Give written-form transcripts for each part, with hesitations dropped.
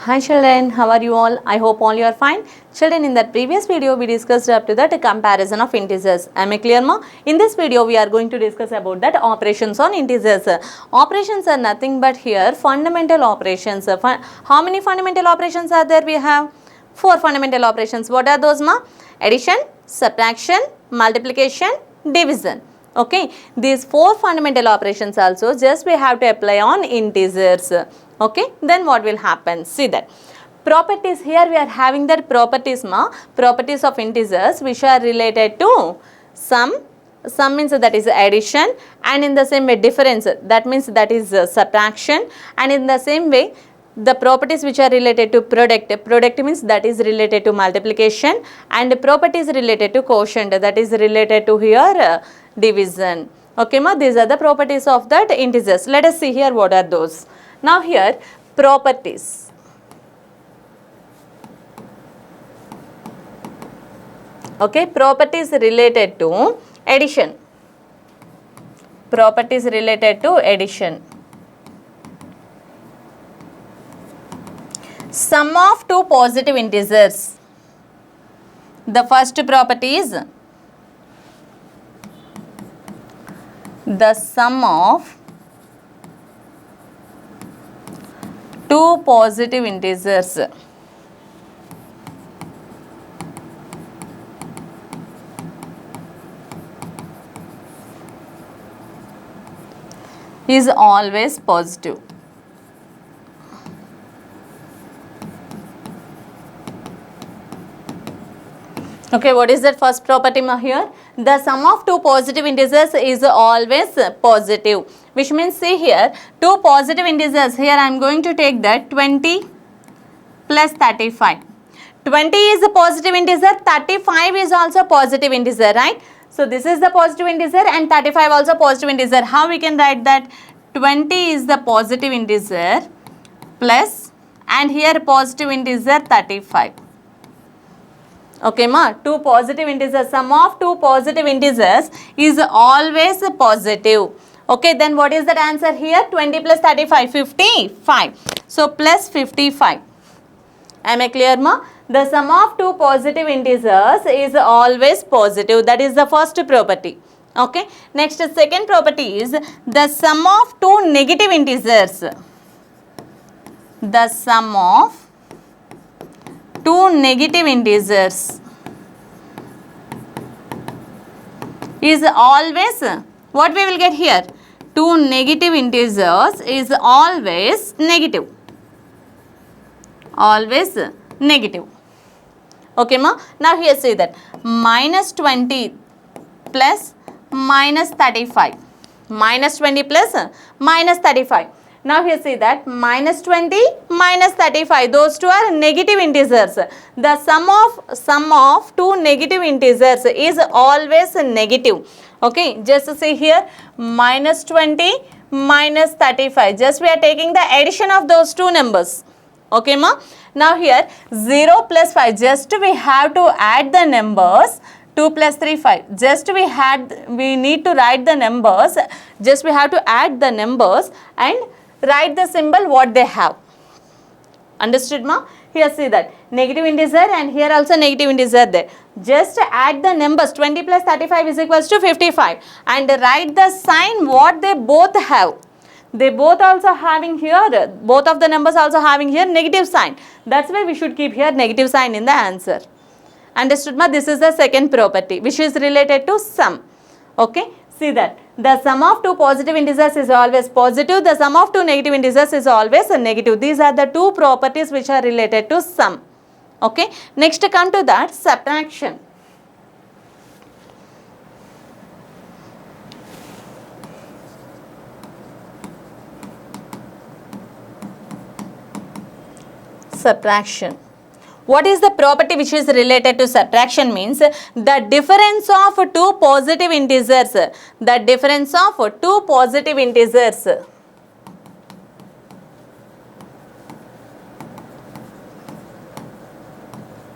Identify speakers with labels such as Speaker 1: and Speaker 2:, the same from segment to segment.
Speaker 1: Hi children, how are you all? I hope all you are fine. Children, in that previous video we discussed up to that comparison of integers. Am I clear ma? In this video we are going to discuss about that operations on integers. Operations are nothing but here fundamental operations. How many fundamental operations are there? We have 4 fundamental operations. What are those ma? Addition, subtraction, multiplication, division. Okay, these 4 fundamental operations also just we have to apply on integers. Okay, then what will happen? See that properties, here we are having that properties properties of integers which are related to sum means that is addition, and in the same way difference, that means that is subtraction, and in the same way the properties which are related to product means that is related to multiplication, and properties related to quotient, that is related to here division. Okay ma, these are the properties of that integers. Let us see here what are those. Now here properties. Okay, properties related to addition. Properties related to addition. Sum of two positive integers. The first property is the sum of two positive integers. Is always positive. Okay, what is that first property here? The sum of two positive integers is always positive, which means see here two positive integers. Here I am going to take that 20 plus 35. 20 is a positive integer, 35 is also positive integer, right? So this is the positive integer and 35 also positive integer. How we can write that? 20 is the positive integer plus, and here positive integer 35. Okay ma, two positive integers, sum of two positive integers is always positive. Okay, then what is that answer here? 20 plus 35, 55. So plus 55. Am I clear ma? The sum of two positive integers is always positive. That is the first property. Okay, next second property is the sum of two negative integers. The sum of two negative integers is always, what we will get here? Two negative integers is always negative. Always negative. Okay ma? Now here say that minus 20 plus minus 35. Minus 20 plus minus 35. Now here see that minus 20 minus 35, those two are negative integers. The sum of two negative integers is always negative. Okay, just see here minus 20 minus 35. Just we are taking the addition of those two numbers. Okay ma? Now here 0 plus 5, just we have to add the numbers. 2 plus 3, 5. Just we need to write the numbers. Just we have to add the numbers and write the symbol what they have. Understood ma? Here see that negative integer and here also negative integer there. Just add the numbers. 20 plus 35 is equals to 55 and write the sign what they both have. They both also having here, both of the numbers also having here negative sign. That's why we should keep here negative sign in the answer. Understood ma? This is the second property which is related to sum. Okay, see that the sum of two positive integers is always positive, the sum of two negative integers is always negative. These are the two properties which are related to sum. Okay, next come to that subtraction. Subtraction. What is the property which is related to subtraction? Means the difference of two positive integers. The difference of two positive integers.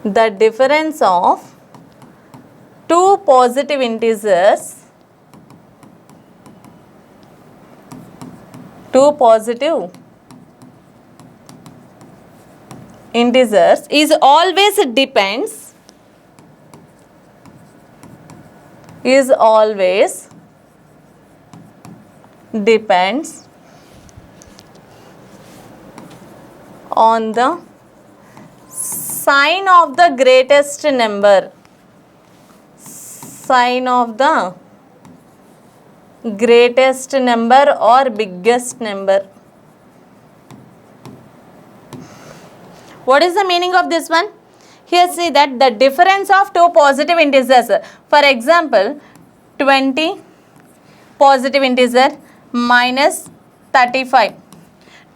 Speaker 1: The difference of two positive integers. Two positive integers is always depends on the sign of the greatest number. Sign of the greatest number or biggest number. What is the meaning of this one? Here see that the difference of two positive integers. For example, 20 positive integer minus 35.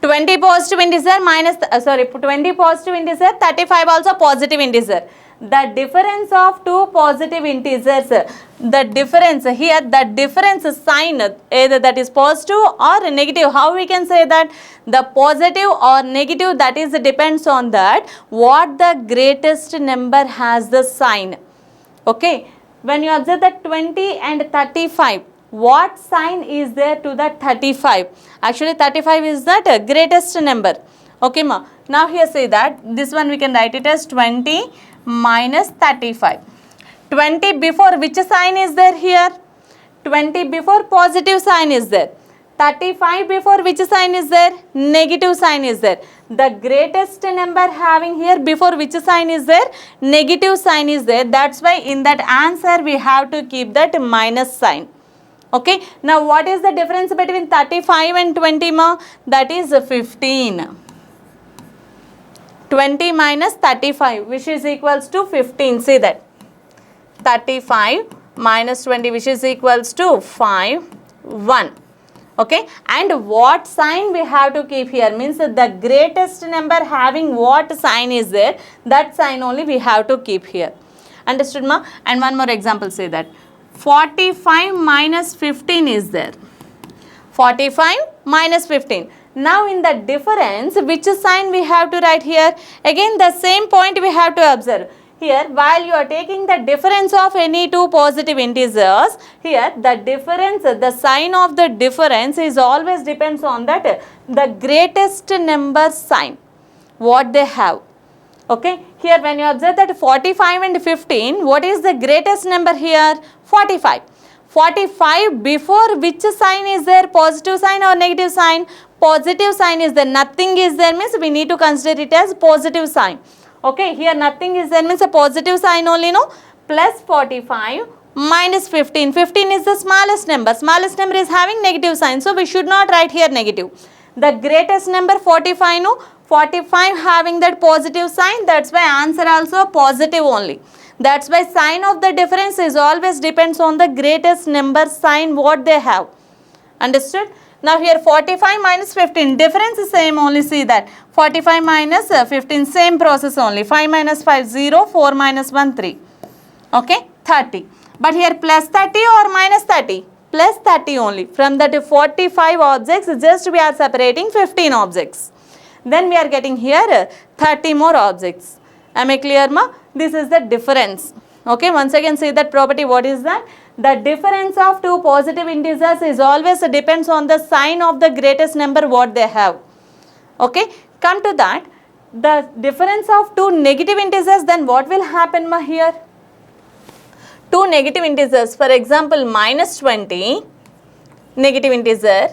Speaker 1: 20 positive integer minus 20 positive integer, 35 also positive integer. The difference of two positive integers, the difference here, the difference sign, either that is positive or negative. How we can say that? The positive or negative, that is depends on that what the greatest number has the sign. Okay, when you observe that 20 and 35, what sign is there to the 35? Actually 35 is that greatest number. Okay ma. Now here say that this one we can write it as 20 minus 35. 20 before which sign is there here? 20 before positive sign is there. 35 before which sign is there? Negative sign is there. The greatest number having here before which sign is there? Negative sign is there. That's why in that answer we have to keep that minus sign. Okay. Now what is the difference between 35 and 20 ma? That is 15. 20 minus 35 which is equals to 15. See that. 35 minus 20 which is equals to 5, 1. Okay. And what sign we have to keep here? Means the greatest number having what sign is there? That sign only we have to keep here. Understood ma? And one more example say that. 45 minus 15 is there. 45 minus 15. Now in the difference, which sign we have to write here? Again the same point we have to observe. Here while you are taking the difference of any two positive integers, here the difference, the sign of the difference is always depends on that the greatest number sign, what they have. Okay, here when you observe that 45 and 15, what is the greatest number here? 45. 45 before which sign is there? Positive sign or negative sign? Positive sign is there. Nothing is there means we need to consider it as positive sign. Okay, here nothing is there means a positive sign only, no? Plus 45 minus 15. 15 is the smallest number. Smallest number is having negative sign. So we should not write here negative. The greatest number 45, no? 45 having that positive sign, that's why answer also positive only. That's why sign of the difference is always depends on the greatest number sign what they have. Understood? Now here 45 minus 15, difference is same only, see that. 45 minus 15, same process only. 5 minus 5, 0, 4 minus 1, 3. Okay, 30. But here plus 30 or minus 30? Plus 30 only. From that 45 objects, just we are separating 15 objects. Then we are getting here 30 more objects. Am I clear ma? This is the difference. Okay, once again see that property, what is that? The difference of two positive integers is always depends on the sign of the greatest number what they have. Okay, come to that. The difference of two negative integers, then what will happen ma here? Two negative integers, for example minus 20 negative integer,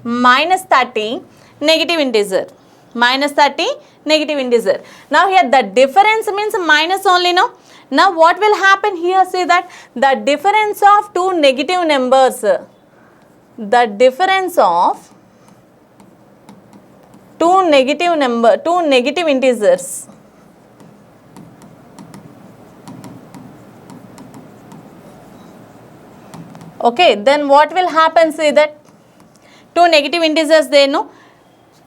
Speaker 1: minus 30 negative integer. Minus 30 negative integer. Now here the difference means minus only, no? Now what will happen here? See that the difference of two negative numbers, the difference of two negative integers. Okay, then what will happen? See that two negative integers there, no?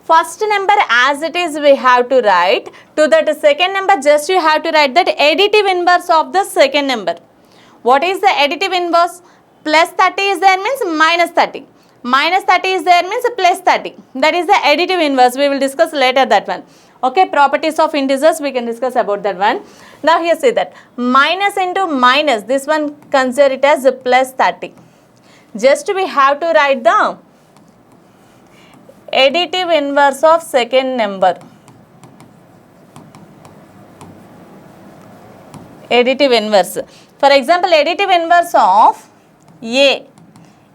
Speaker 1: First number as it is we have to write, to that second number just you have to write that additive inverse of the second number. What is the additive inverse? Plus 30 is there means minus 30. Minus 30 is there means plus 30. That is the additive inverse. We will discuss later that one. Okay, properties of integers we can discuss about that one. Now here say that minus into minus, this one consider it as plus 30. Just we have to write the additive inverse of second number. additive inverse. For example, additive inverse of A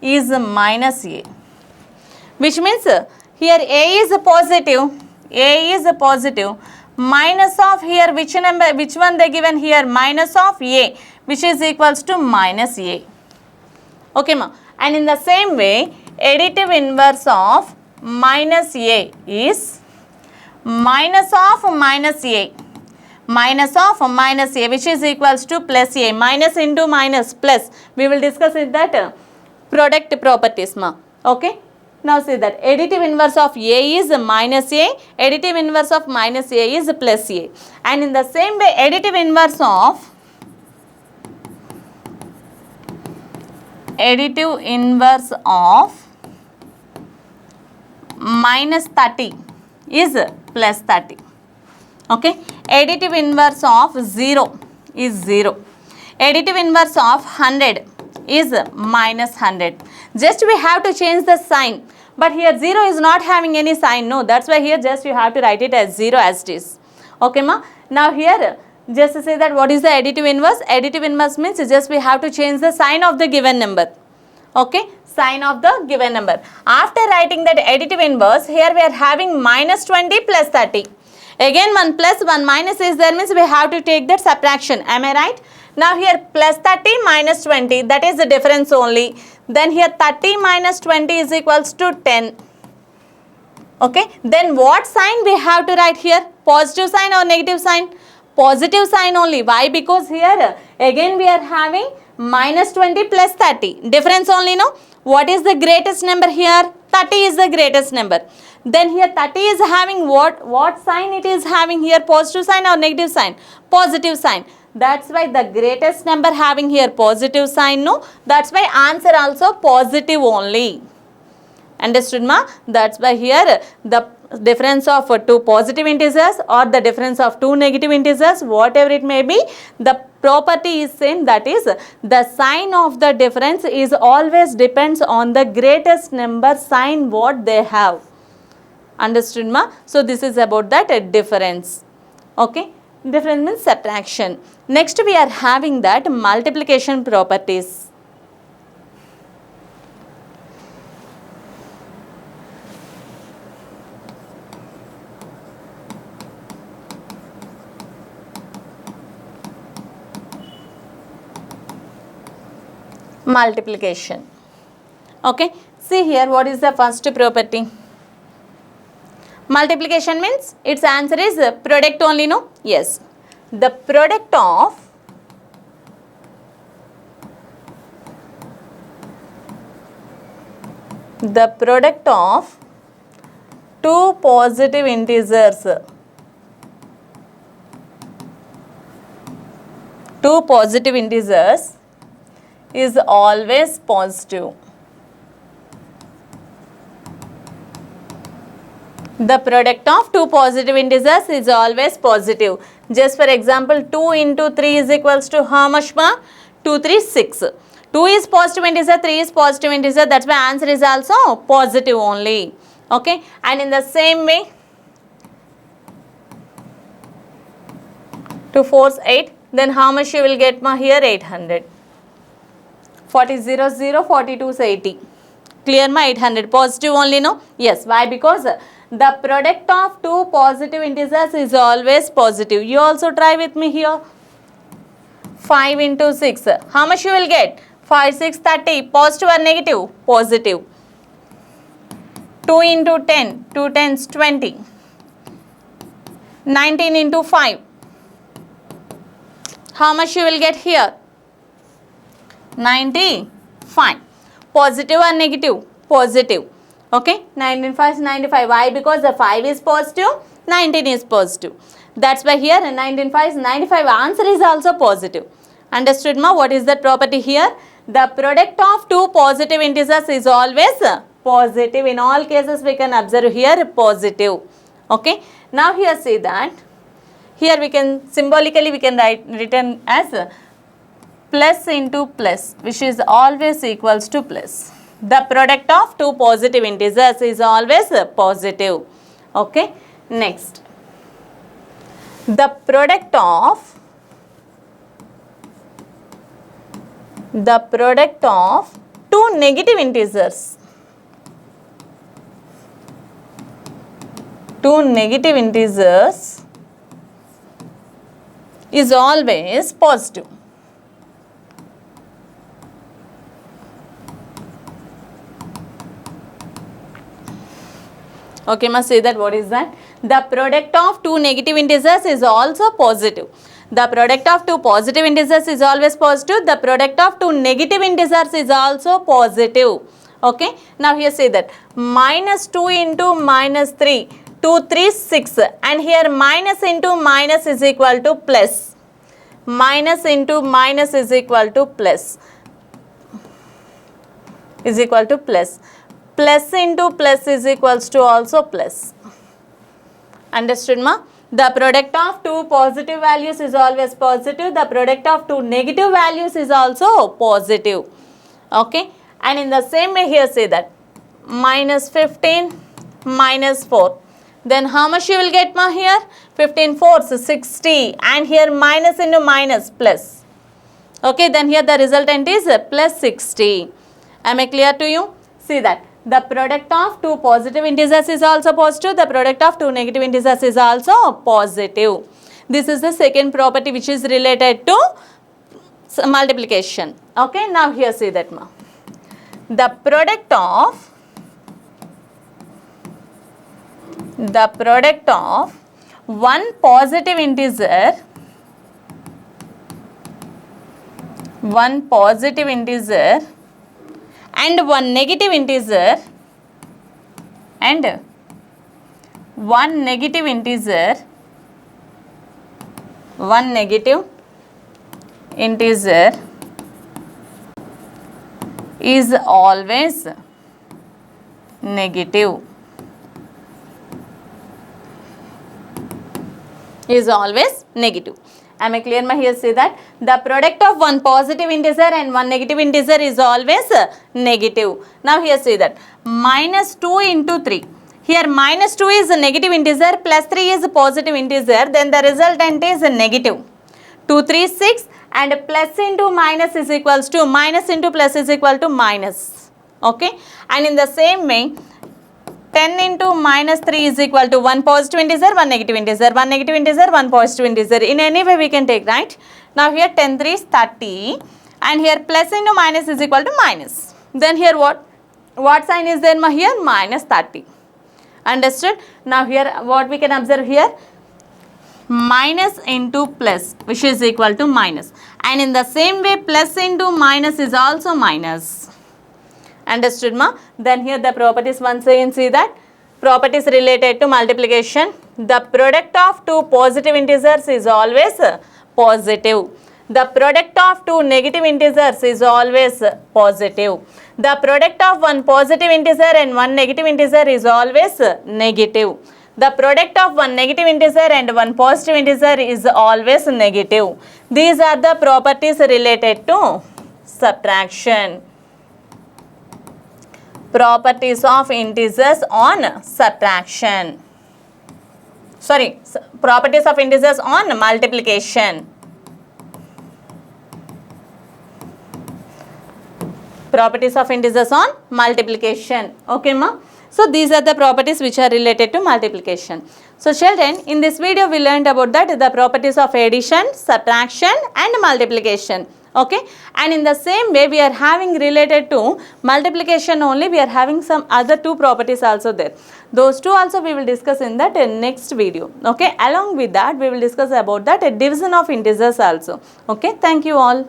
Speaker 1: is minus A, which means here A is positive, A is positive, minus of here which number, which one they given here, minus of A, which is equals to minus A. Okay ma. And in the same way, additive inverse of minus A is minus of minus A, minus of minus A, which is equals to plus A. Minus into minus plus, we will discuss it that product properties ma. Okay. Now see that additive inverse of A is minus A, additive inverse of minus A is plus A. And in the same way, additive inverse of minus 30 is plus 30. Okay. Additive inverse of 0 is 0. Additive inverse of 100 is minus 100. Just we have to change the sign. But here 0 is not having any sign. No, that's why here just you have to write it as 0 as it is. Okay ma. Now here just to say that what is the additive inverse? Additive inverse means just we have to change the sign of the given number. Okay. Sign of the given number. After writing that additive inverse, here we are having minus 20 plus 30. Again 1 plus 1 minus is there, means we have to take that subtraction. Am I right? Now here plus 30 minus 20, that is the difference only. Then here 30 minus 20 is equals to 10. Okay. Then what sign we have to write here? Positive sign or negative sign? Positive sign only. Why? Because here again we are having minus 20 plus 30. Difference only, no? What is the greatest number here? 30 is the greatest number. Then here 30 is having what sign it is having here? Positive sign or negative sign? Positive sign. That's why the greatest number having here positive sign, no? That's why answer also positive only. Understood ma? That's why here the difference of two positive integers or the difference of two negative integers, whatever it may be, the property is same, that is the sign of the difference is always depends on the greatest number sign what they have. Understood ma? So this is about that difference. Okay. Difference means subtraction. Next we are having that multiplication properties. Multiplication. Okay. See here what is the first property. Multiplication means its answer is product only, no? Yes. The product of two positive integers. Two positive integers is always positive. The product of two positive integers is always positive. Just for example, 2 into 3 is equals to how much ma? 2, 3, 6. 2 is positive integer, 3 is positive integer. That's why answer is also positive only. Okay. And in the same way, 2 4s 8. Then how much you will get ma? Here 800. 40 0 0, 42 is 80. Clear ma? 800. Positive only, no? Yes. Why? Because the product of two positive integers is always positive. You also try with me here. 5 into 6. How much you will get? 5, 6, 30. Positive or negative? Positive. 2 into 10. 2 tens 20. 19 into 5. How much you will get here? 95. Positive or negative? Positive. Okay, 19 5 is 95. Why? Because the 5 is positive, 19 is positive. That's why here 19 5 is 95. Answer is also positive. Understood ma? What is that property here? The product of two positive integers is always positive. In all cases we can observe here positive. Okay. Now here see that. Here we can symbolically we can written as plus into plus, which is always equals to plus. The product of two positive integers is always positive. Okay. Next, the product of the product of two negative integers. Two negative integers is always positive. Okay, must say that. What is that? The product of two negative integers is also positive. The product of two positive integers is always positive. The product of two negative integers is also positive. Okay, now here say that minus 2 into minus 3, 2 3 6, and here minus into minus is equal to plus. Minus into minus is equal to plus. Is equal to plus. Plus into plus is equals to also plus. Understood, ma? The product of two positive values is always positive. The product of two negative values is also positive. Okay, and in the same way here say that minus 15 minus 4. Then how much you will get, ma, here? 15 fours 60, and here minus into minus plus. Okay, then here the resultant is plus 60. Am I clear to you? See that the product of two positive integers is also positive. The product of two negative integers is also positive. This is the second property which is related to multiplication. Okay, now here see that, ma. The product of one positive integer, and one negative integer, is always negative. Is always negative. Am I clear, ma? Here say that the product of one positive integer and one negative integer is always negative. Now here say that minus 2 into 3. Here minus 2 is a negative integer, plus 3 is a positive integer, then the resultant is a negative. 2 3 6, and plus into minus is equals to minus into plus is equal to minus. Okay, and in the same way 10 into minus 3 is equal to 1 positive integer, 1 negative integer, 1 negative integer, 1 positive integer. In any way we can take, right? Now here 10 3 is 30, and here plus into minus is equal to minus. Then here what sign is there, ma? Here minus 30. Understood? Now here what we can observe here? Minus into plus, which is equal to minus. And in the same way plus into minus is also minus. Understood, ma? Then here the properties once again see that properties related to multiplication. The product of two positive integers is always positive. The product of two negative integers is always positive. The product of one positive integer and one negative integer is always negative. The product of one negative integer and one positive integer is always negative. These are the properties related to subtraction. Properties of integers on subtraction. Sorry, properties of integers on multiplication. Properties of integers on multiplication. Okay, ma? So these are the properties which are related to multiplication. So children, in this video we learned about that the properties of addition, subtraction and multiplication. Okay, and in the same way we are having related to multiplication only, we are having some other two properties also there. Those two also we will discuss in that next video. Okay, along with that we will discuss about that division of integers also. Okay, thank you all.